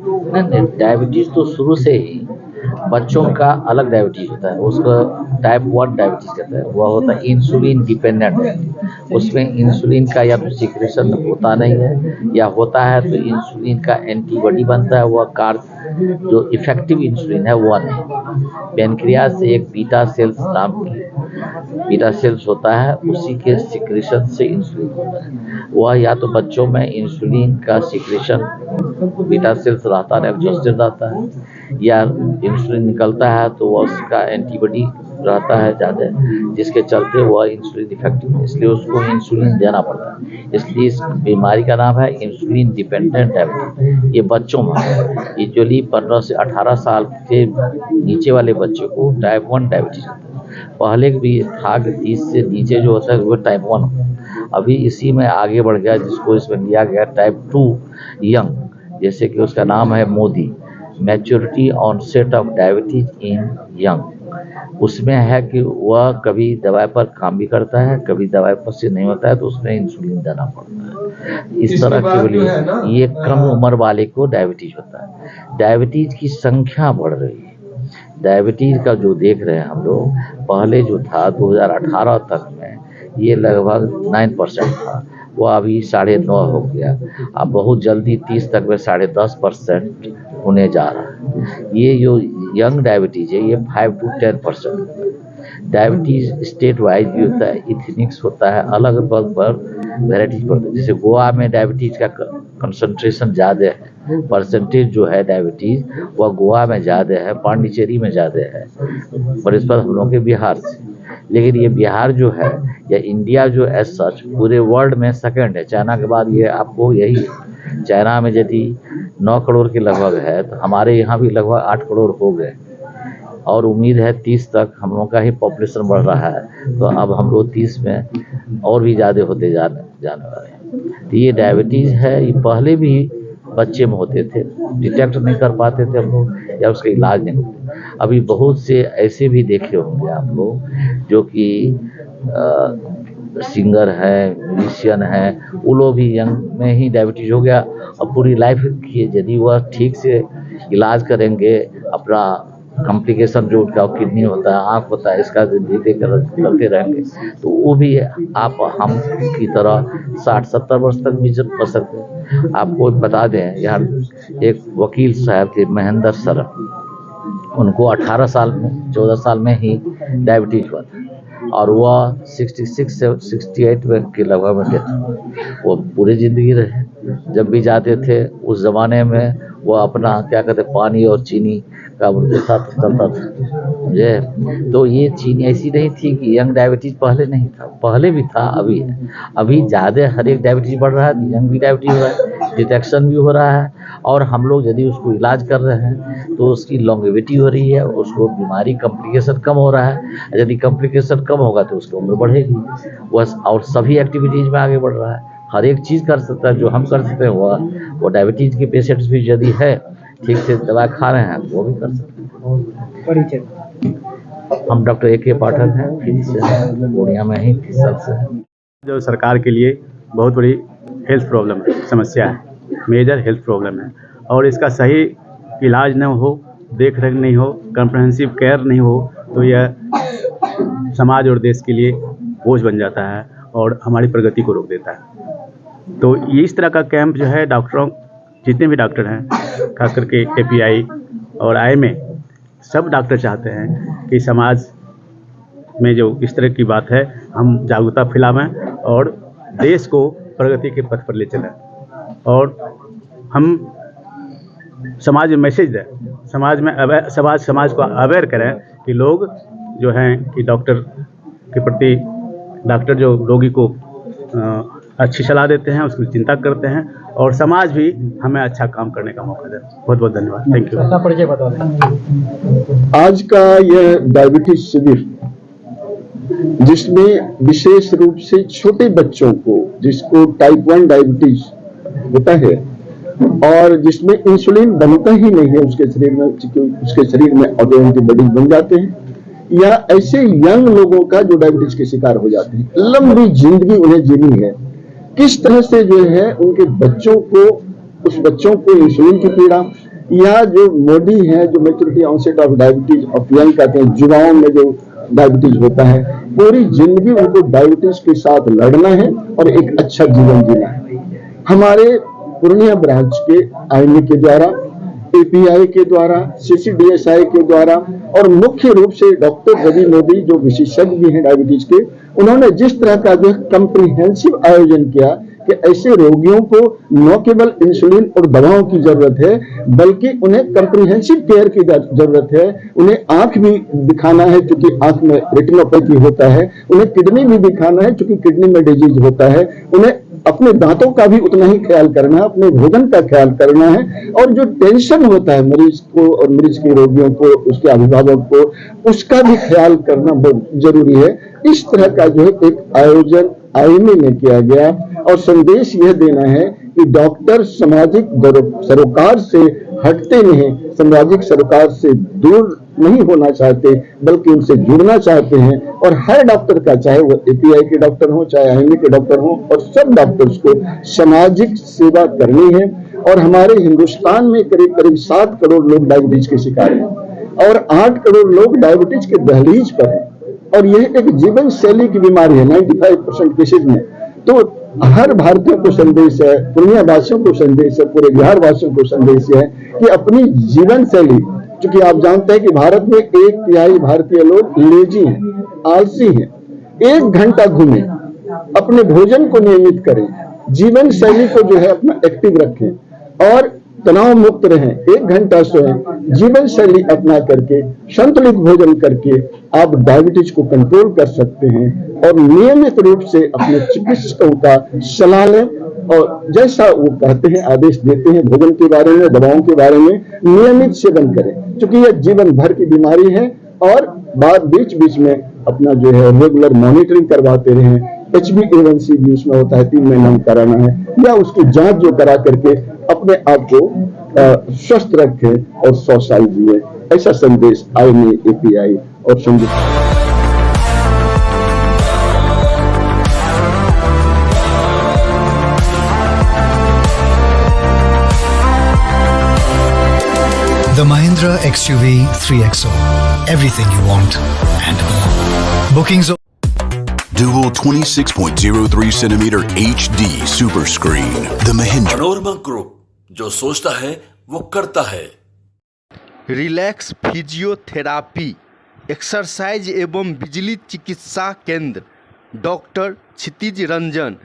नहीं नहीं, डायबिटीज तो शुरू से ही बच्चों का अलग डायबिटीज होता है, उसको टाइप 1 डायबिटीज कहते हैं। वह होता है इंसुलिन डिपेंडेंट डायबिटीज। उसमें इंसुलिन का या तो सिक्रेशन होता नहीं है, या होता है तो इंसुलिन का एंटीबॉडी बनता है, वह कार्य जो इफेक्टिव इंसुलिन है वह नहीं। पेनक्रियास से एक बीटा सेल्स नाम की बीटा सेल्स होता है, उसी के सिक्रेशन से इंसुलिन होता है। वह या तो बच्चों में इंसुलिन का सिक्रेशन बीटा सेल्स रहता है, एग्जॉस्टेड रहता है, या इंसुलिन निकलता है तो वह उसका एंटीबॉडी रहता है ज़्यादा, जिसके चलते वह इंसुलिन इफेक्टिव है, इसलिए उसको इंसुलिन देना पड़ता है। इसलिए इस बीमारी का नाम है इंसुलिन डिपेंडेंट डायबिटीज। ये बच्चों में यूजुअली 15 से 18 साल के नीचे वाले बच्चों को टाइप 1 डायबिटीज होता है। पहले भी था कि 30 से नीचे जो होता है वो टाइप 1 होता है। अभी इसी में आगे बढ़ गया, जिसको इसमें लिया गया टाइप 2 यंग, जैसे कि उसका नाम है MODY, maturity onset of diabetes in young. उसमें है कि वह कभी दवाई पर काम भी करता है, कभी दवाई पर से नहीं होता है तो उसमें इंसुलिन देना पड़ता है। इस तरह के लिए ये कम उम्र वाले को डायबिटीज होता है। डायबिटीज की संख्या बढ़ रही है। डायबिटीज का जो देख रहे हैं हम लोग, पहले जो था 2018 तक में ये लगभग 9% था, वो अभी 9.5 हो गया। अब बहुत जल्दी 30 तक में 10.5% होने जा रहा है। ये जो यंग डायबिटीज है ये 5 to 10%। डायबिटीज स्टेट वाइज भी होता है, इथनिक्स होता है, अलग अलग पर वेराइटीज पड़ती है। जैसे गोवा में डायबिटीज का कंसंट्रेशन ज़्यादा है, परसेंटेज जो है डायबिटीज वह गोवा में ज़्यादा है, पांडिचेरी में ज़्यादा है, पर इस पर हम लोग के बिहार से। लेकिन ये बिहार जो है या इंडिया जो एज सच पूरे वर्ल्ड में सेकंड है, चाइना के बाद ये आपको यही है। चाइना में यदि 9 करोड़ के लगभग है तो हमारे यहाँ भी लगभग 8 करोड़ हो गए, और उम्मीद है 30 तक हम लोग का ही पॉपुलेशन बढ़ रहा है, तो अब हम लोग 30 में और भी ज़्यादा होते जाने वाले हैं। तो ये डायबिटीज़ है, ये पहले भी बच्चे में होते थे, डिटेक्ट नहीं कर पाते थे हम लोग, या उसका इलाज नहीं होते। अभी बहुत से ऐसे भी देखे होंगे आप लोग जो कि सिंगर है, म्यूजिशियन है, वो लोग भी यंग में ही डायबिटीज हो गया, और पूरी लाइफ की यदि वह ठीक से इलाज करेंगे, अपना कॉम्प्लिकेशन जो उनका किडनी होता है, आँख होता है, इसका धीरे करते रहेंगे तो वो भी आप हम की तरह 60-70 वर्ष तक भी कर सकते हैं। आपको बता दें, यहाँ एक वकील साहब थे महेंद्र सर, उनको 18 साल में 14 साल में ही डायबिटीज हुआ था, और वह 66 से 68 में के लगभग में डेथ। वो पूरी ज़िंदगी रहे, जब भी जाते थे उस ज़माने में वो अपना क्या कहते पानी और चीनी का उनके साथ चलता था ये। तो ये चीनी ऐसी नहीं थी कि यंग डायबिटीज़ पहले नहीं था, पहले भी था, अभी है। अभी ज़्यादा हर एक डायबिटीज़ बढ़ रहा है, यंग भी डायबिटीज़ हो रहा है, डिटेक्शन भी हो रहा है, और हम लोग यदि उसको इलाज कर रहे हैं तो उसकी लॉन्गेविटी हो रही है, उसको बीमारी कॉम्प्लिकेशन कम हो रहा है। यदि कॉम्प्लिकेशन कम होगा तो उसकी उम्र बढ़ेगी, बस। और सभी एक्टिविटीज़ में आगे बढ़ रहा है, हर एक चीज़ कर सकता है जो हम कर सकते हैं, वो डायबिटीज़ के पेशेंट्स भी यदि है ठीक से दवा खा रहे हैं तो वो भी कर सकते हैं। हम डॉक्टर AK पाठक हैं, फिजिशियन, पूर्णिया में ही 30 साल से हैं। जो सरकार के लिए बहुत बड़ी हेल्थ प्रॉब्लम है, समस्या है, मेजर हेल्थ प्रॉब्लम है, और इसका सही इलाज न हो, देख रेख नहीं हो, कॉम्प्रिहेंसिव केयर नहीं हो, तो यह समाज और देश के लिए बोझ बन जाता है और हमारी प्रगति को रोक देता है। तो इस तरह का कैंप जो है, डॉक्टरों जितने भी डॉक्टर हैं, खास करके KPI और IMA, सब डॉक्टर चाहते हैं कि समाज में जो इस तरह की बात है हम जागरूकता फैलावें और देश को प्रगति के पथ पर ले चलें, और हम समाज में मैसेज दें, समाज को अवेयर करें कि लोग जो हैं कि डॉक्टर के प्रति, डॉक्टर जो रोगी को अच्छी सलाह देते हैं, उसकी चिंता करते हैं, और समाज भी हमें अच्छा काम करने का मौका दे। बहुत बहुत धन्यवाद, थैंक यू। अपना परिचय बता दें। आज का यह डायबिटीज शिविर, जिसमें विशेष रूप से छोटे बच्चों को, जिसको टाइप 1 डायबिटीज होता है और जिसमें इंसुलिन बनता ही नहीं है उसके शरीर में, उसके शरीर में ऑटो एंटीबॉडीज बन जाते हैं, या ऐसे यंग लोगों का जो डायबिटीज के शिकार हो जाते हैं, लंबी जिंदगी उन्हें जीनी है, किस तरह से जो है उनके बच्चों को, उस बच्चों को इंसुलिन की पीड़ा या जो मोडी है, जो maturity onset of diabetes of young कहते हैं, युवाओं में जो डायबिटीज होता है, पूरी जिंदगी उनको डायबिटीज के साथ लड़ना है और एक अच्छा जीवन जीना है। हमारे पूर्णिया ब्रांच के आईएमए के द्वारा, एपीआई के द्वारा, सीसीडीएसआई के द्वारा और मुख्य रूप से डॉक्टर रवि मोदी जो विशेषज्ञ हैं डायबिटीज के, उन्होंने जिस तरह का जो कंप्रिहेंसिव आयोजन किया कि ऐसे रोगियों को न केवल इंसुलिन और दवाओं की जरूरत है, बल्कि उन्हें कंप्रिहेंसिव केयर की जरूरत है। उन्हें आंख भी दिखाना है क्योंकि आंख में रेटिनोपैथी होता है, उन्हें किडनी भी दिखाना है क्योंकि किडनी में डिजीज होता है, उन्हें अपने दांतों का भी उतना ही ख्याल करना है, अपने भोजन का ख्याल करना है, और जो टेंशन होता है मरीज को और मरीज के रोगियों को, उसके अभिभावक को, उसका भी ख्याल करना बहुत जरूरी है। इस तरह का जो है एक आयोजन आईएमए में किया गया और संदेश यह देना है कि डॉक्टर सामाजिक सरोकार से हटते नहीं, सामाजिक सरोकार से दूर नहीं होना चाहते, बल्कि उनसे जुड़ना चाहते हैं। और हर डॉक्टर का, चाहे वो एपीआई के डॉक्टर हो, चाहे आईएमए के डॉक्टर हो, और सब डॉक्टर्स को सामाजिक सेवा करनी है। और हमारे हिंदुस्तान में करीब करीब 7 करोड़ लोग डायबिटीज के शिकार हैं और 8 करोड़ लोग डायबिटीज के दहलीज पर हैं, और यह एक जीवन शैली की बीमारी है 95% केसेज में। तो हर भारतीय को संदेश है, पूर्णिया वासियों को संदेश है, पूरे बिहार वासियों को संदेश है कि अपनी जीवन शैली, क्योंकि आप जानते हैं कि भारत में 1/3 भारतीय लोग लेजी हैं, आलसी हैं, 1 घंटा घूमें, अपने भोजन को नियमित करें, जीवन शैली को जो है अपना एक्टिव रखें और तनाव मुक्त रहें, 1 घंटा सोएं, जीवन शैली अपना करके संतुलित भोजन करके आप डायबिटीज को कंट्रोल कर सकते हैं। और नियमित रूप से अपने चिकित्सकों का सलाह लें और जैसा वो कहते हैं, आदेश देते हैं भोजन के बारे में, दवाओं के बारे में, नियमित सेवन करें, क्योंकि यह जीवन भर की बीमारी है। और बीच बीच में अपना जो है रेगुलर मॉनिटरिंग करवाते रहें। HbA1c भी उसमें होता है, 3 महीना में कराना है, या उसकी जांच जो करा करके अपने आप को स्वस्थ रखें और 100 साल जिए। ऐसा संदेश आईएमए, एपीआई और संयुक्त The Mahindra XUV 3XO. Everything you want and more. Bookings. Dual 26.03 centimeter HD super screen. The Mahindra. Manorama group, जो सोचता है वो करता है। रिलैक्स फिजियोथेरापी, एक्सरसाइज एवं बिजली चिकित्सा केंद्र, डॉक्टर क्षितिज रंजन।